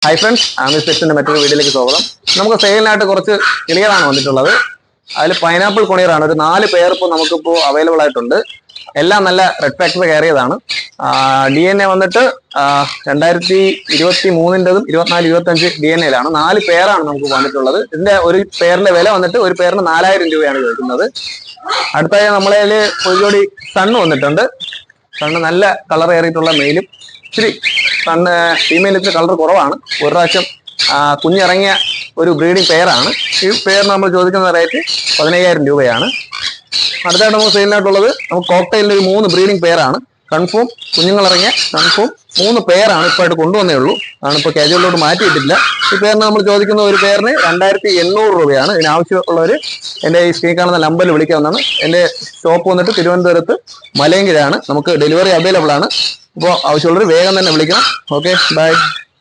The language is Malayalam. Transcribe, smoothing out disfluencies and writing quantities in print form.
ഹായ് ഫ്രണ്ട്സ്, ആമിസ്പെക്സിന്റെ മറ്റൊരു വീഡിയോയിലേക്ക് സ്വാഗതം. നമുക്ക് സെയിലിനായിട്ട് കുറച്ച് കിളികളാണ് വന്നിട്ടുള്ളത്. അതിൽ പൈനാപ്പിൾ കൊണിയറാണ്. ഒരു 4 പേർ ഇപ്പോൾ നമുക്കിപ്പോൾ അവൈലബിൾ ആയിട്ടുണ്ട്. എല്ലാം നല്ല റെഡ് ഫാക്ടർ കയറിയതാണ്. DNA വന്നിട്ട് 2023-ൻ്റെതും 24-25 DNA-യിലാണ്. 4 പേരാണ് നമുക്ക് വന്നിട്ടുള്ളത്. ഇതിന്റെ ഒരു പേരിന്റെ വില വന്നിട്ട് ഒരു പേരിന് 4000 രൂപയാണ് ചോദിക്കുന്നത്. അടുത്തായി നമ്മളെ ഒരു ജോഡി സണ്ണ് വന്നിട്ടുണ്ട്. സണ്ണ് നല്ല കളർ കയറിയിട്ടുള്ള മെയിലും ഇച്ചിരി സണ്ണ് ഫീമെയിൽ ഇത്തിരി കളർ കുറവാണ്. ഒരു പ്രാവശ്യം കുഞ്ഞിറങ്ങിയ ഒരു ബ്രീഡിംഗ് പെയറാണ്. ഈ പെയറിന് നമ്മൾ ചോദിക്കുന്ന റേറ്റ് 15000 രൂപയാണ്. അടുത്തായിട്ട് നമുക്ക് സെയിലിനായിട്ടുള്ളത് നമുക്ക് കോക്ടെയിലിൽ ഒരു 3 ബ്രീഡിംഗ് പെയറാണ്. കൺഫേം കുഞ്ഞുങ്ങളിറങ്ങിയ കൺഫേം 3 പേരാണ് ഇപ്പോൾ ആയിട്ട് കൊണ്ടുവന്നേ ഉള്ളൂ. അതാണ് ഇപ്പോൾ കാജുവലിലോട്ട് മാറ്റിയിട്ടില്ല. ഈ പേരിന് നമ്മൾ ചോദിക്കുന്ന ഒരു പേരിന് 2800 രൂപയാണ്. ഇതിനാവശ്യമുള്ളവർ എൻ്റെ ഈ സ്ക്രീൻ കാണുന്ന നമ്പറിൽ വിളിക്കാവുന്നതാണ്. എൻ്റെ ഷോപ്പ് വന്നിട്ട് തിരുവനന്തപുരത്ത് മലയങ്കിലാണ്. നമുക്ക് ഡെലിവറി അവൈലബിൾ ആണ്. അപ്പോൾ ആവശ്യമുള്ളവർ വേഗം തന്നെ വിളിക്കണം. Okay, by.